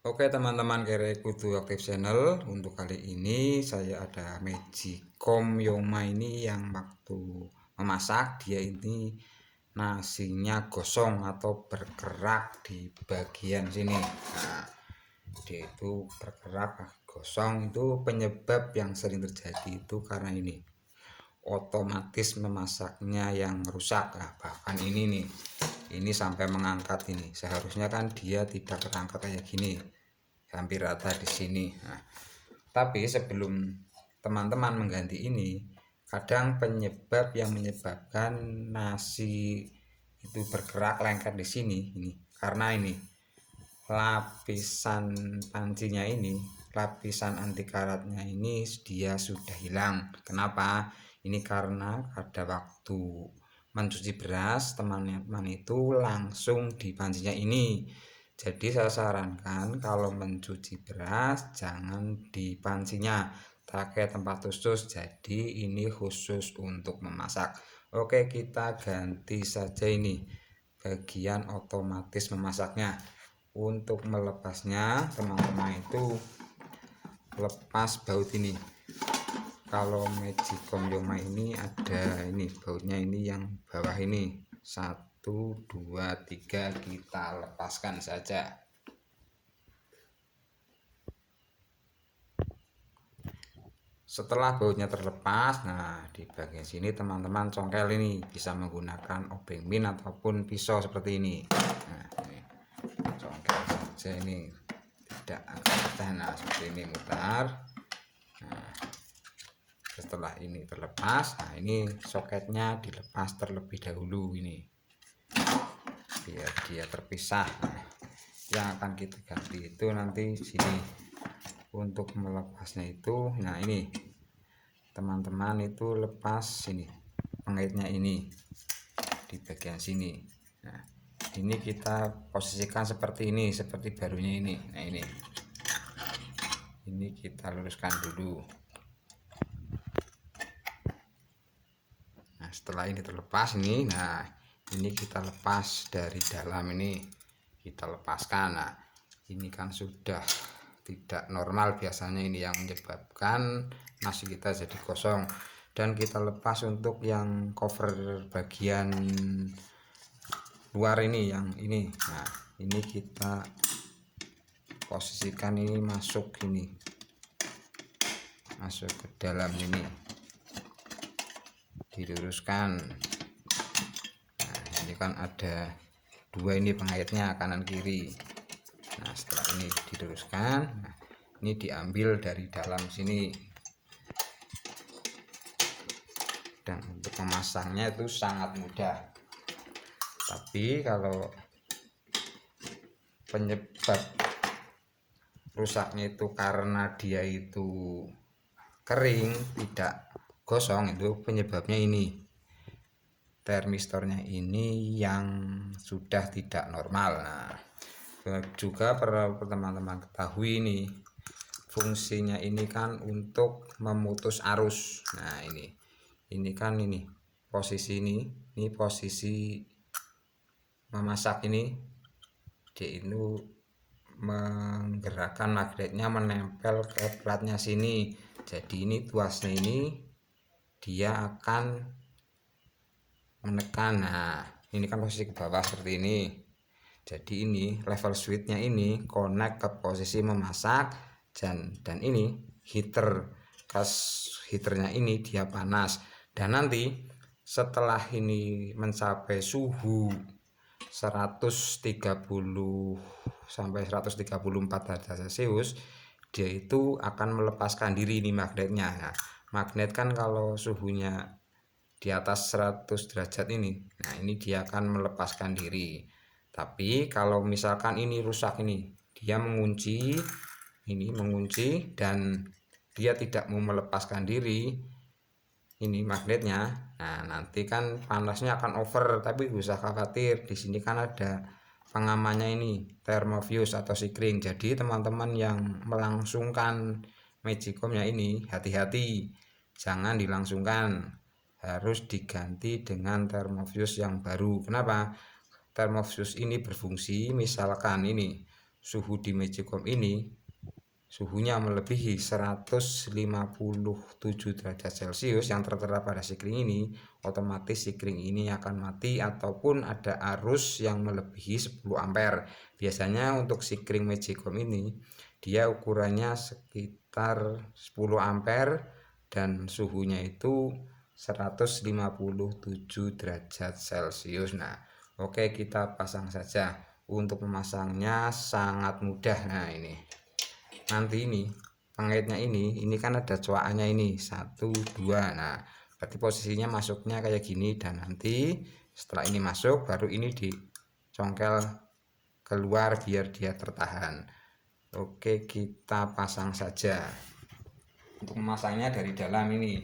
Oke teman-teman, kira kudu aktif channel. Untuk kali ini saya ada Magicom Yoma ini yang waktu memasak dia ini nasinya gosong atau bergerak di bagian sini. Nah, dia itu bergerak gosong, itu penyebab yang sering terjadi itu karena ini otomatis memasaknya yang rusak. Nah, bahkan ini sampai mengangkat ini. Seharusnya kan dia tidak terangkat kayak gini, hampir rata di sini. Nah, tapi sebelum teman-teman mengganti ini, kadang penyebab yang menyebabkan nasi itu bergerak lengket di sini ini karena ini lapisan pancinya ini, lapisan anti karatnya ini dia sudah hilang. Kenapa? Ini karena pada waktu mencuci beras teman-teman itu langsung di pancinya ini. Jadi saya sarankan kalau mencuci beras jangan di pancinya, pakai tempat khusus. Jadi ini khusus untuk memasak. Oke, kita ganti saja ini bagian otomatis memasaknya. Untuk melepasnya teman-teman itu lepas baut ini. Kalau Magicom Yoma ini ada ini bautnya, ini yang bawah ini 1 2 3, kita lepaskan saja. Setelah bautnya terlepas, nah di bagian sini teman-teman congkel ini bisa menggunakan obeng min ataupun pisau seperti ini. Nah, ini congkel saja, ini tidak akan. Nah, seperti ini mutar. Nah, setelah ini terlepas, nah ini soketnya dilepas terlebih dahulu ini biar dia terpisah. Nah, yang akan kita ganti itu nanti sini. Untuk melepasnya itu, nah ini teman-teman itu lepas sini pengaitnya ini di bagian sini. Nah, ini kita posisikan seperti ini, seperti barunya ini. Nah, ini kita luruskan dulu. Nah, setelah ini terlepas ini, nah ini kita lepas dari dalam ini, kita lepaskan. Nah, ini kan sudah tidak normal, biasanya ini yang menyebabkan nasi kita jadi kosong. Dan kita lepas untuk yang cover bagian luar ini, yang ini. Nah, ini kita posisikan ini masuk ke dalam ini, diluruskan. Nah, ini kan ada dua ini pengaitnya kanan kiri. Nah, setelah ini diluruskan, nah, ini diambil dari dalam sini. Dan untuk memasangnya itu sangat mudah. Tapi kalau penyebab rusaknya itu karena dia itu kering, tidak gosong, itu penyebabnya ini termistornya ini yang sudah tidak normal. Nah, juga perlu teman-teman ketahui ini fungsinya ini kan untuk memutus arus. Nah, ini kan ini posisi ini posisi memasak ini, dia itu menggerakkan magnetnya menempel ke platnya sini. Jadi ini tuasnya ini dia akan menekan. Nah, ini kan posisi ke bawah seperti ini. Jadi ini level switchnya ini connect ke posisi memasak, dan ini heater, gas heaternya ini dia panas. Dan nanti setelah ini mencapai suhu 130 sampai 134 derajat Celcius, dia itu akan melepaskan diri ini magnetnya. Nah, magnet kan kalau suhunya di atas 100 derajat ini, nah ini dia akan melepaskan diri. Tapi kalau misalkan ini rusak, ini dia mengunci dan dia tidak mau melepaskan diri ini magnetnya, nah nanti kan panasnya akan over. Tapi gak usah khawatir, di sini kan ada pengamannya ini, thermofuse atau sikring. Jadi teman-teman yang melangsungkan Magicomnya ini hati-hati, jangan dilangsungkan, harus diganti dengan thermofuse yang baru. Kenapa? Thermofuse ini berfungsi misalkan ini suhu di Magicom ini suhunya melebihi 157 derajat Celcius yang tertera pada sikring ini, otomatis sikring ini akan mati ataupun ada arus yang melebihi 10 ampere. Biasanya untuk sikring Magicom ini dia ukurannya sekitar 10 ampere dan suhunya itu 157 derajat Celcius. Nah, oke, kita pasang saja. Untuk memasangnya sangat mudah. Nah, ini nanti ini pengaitnya ini kan ada coakannya ini 1 2. Nah, berarti posisinya masuknya kayak gini, dan nanti setelah ini masuk baru ini dicongkel keluar biar dia tertahan. Oke, kita pasang saja. Untuk memasangnya dari dalam ini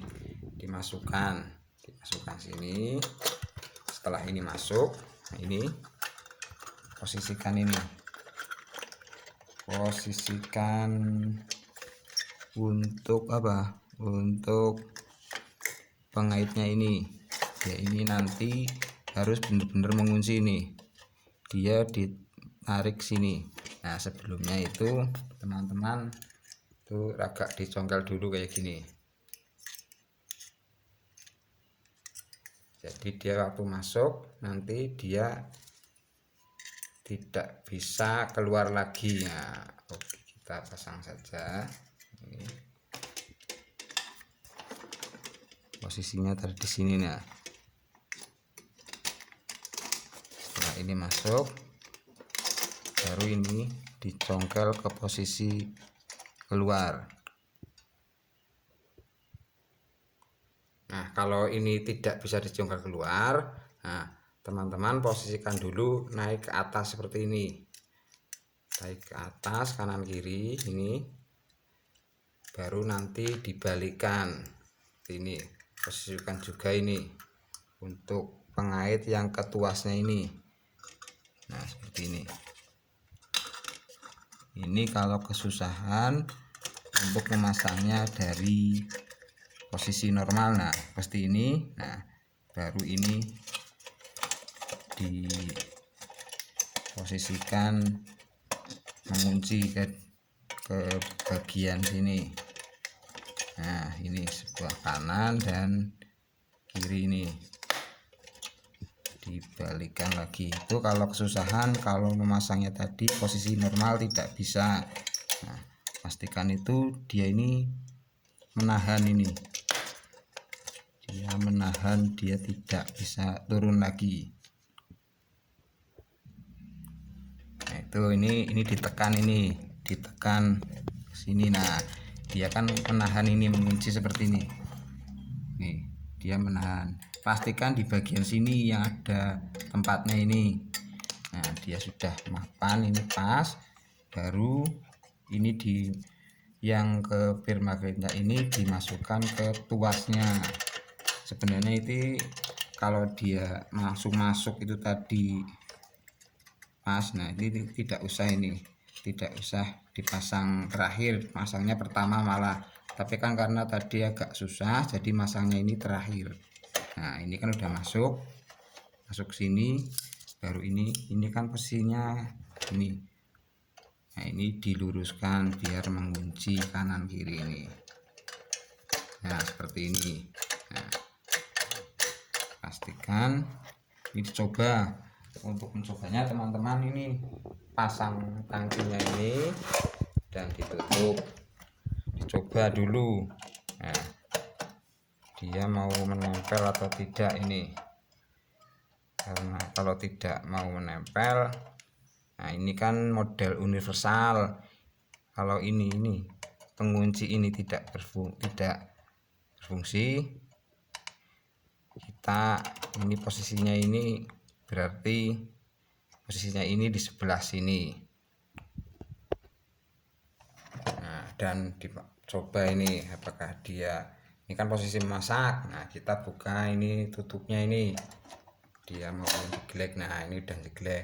dimasukkan sini. Setelah ini masuk, nah ini posisikan untuk apa, untuk pengaitnya ini ya. Ini nanti harus benar-benar mengunci ini, dia ditarik sini. Nah, sebelumnya itu teman-teman tuh agak dicongkel dulu kayak gini, jadi dia waktu masuk nanti dia tidak bisa keluar lagi. Nah, oke, kita pasang saja. Ini posisinya tadi di sini. Nah, setelah ini masuk baru ini dicongkel ke posisi keluar. Nah, kalau ini tidak bisa dicongkel keluar, nah teman-teman posisikan dulu naik ke atas seperti ini, naik ke atas kanan kiri ini, baru nanti dibalikan ini. Posisikan juga ini untuk pengait yang ketuasnya ini. Nah, seperti ini. Ini kalau kesusahan untuk memasangnya dari posisi normal, nah pasti ini. Nah, baru ini diposisikan mengunci ke bagian sini. Nah, ini sebelah kanan dan kiri ini dibalikan lagi. Itu kalau kesusahan, kalau memasangnya tadi posisi normal tidak bisa. Nah, pastikan itu dia ini menahan ini, dia tidak bisa turun lagi. Nah, itu ini ditekan sini. Nah, dia kan menahan ini, mengunci seperti ini. Nih, dia menahan. Pastikan di bagian sini yang ada tempatnya ini. Nah, dia sudah mapan, ini pas. Baru ini yang ke pir magnetnya ini dimasukkan ke tuasnya. Sebenarnya itu kalau dia masuk itu tadi pas, nah ini tidak usah dipasang terakhir, masangnya pertama malah. Tapi kan karena tadi agak susah, jadi masangnya ini terakhir. Nah, ini kan udah masuk sini, baru ini kan posisinya ini. Nah, ini diluruskan biar mengunci kanan kiri ini. Nah, seperti ini. Nah, pastikan ini dicoba. Untuk mencobanya teman-teman ini pasang tangkinya ini dan ditutup, dicoba dulu. Nah, dia mau menempel atau tidak ini. Karena kalau tidak mau menempel, nah ini kan model universal. Kalau ini pengunci ini tidak berfungsi, kita ini posisinya ini berarti posisinya ini di sebelah sini. Nah, dan dicoba ini apakah dia, ini kan posisi memasak. Nah, kita buka ini tutupnya ini, dia mau digelek. Nah, ini udah digelek.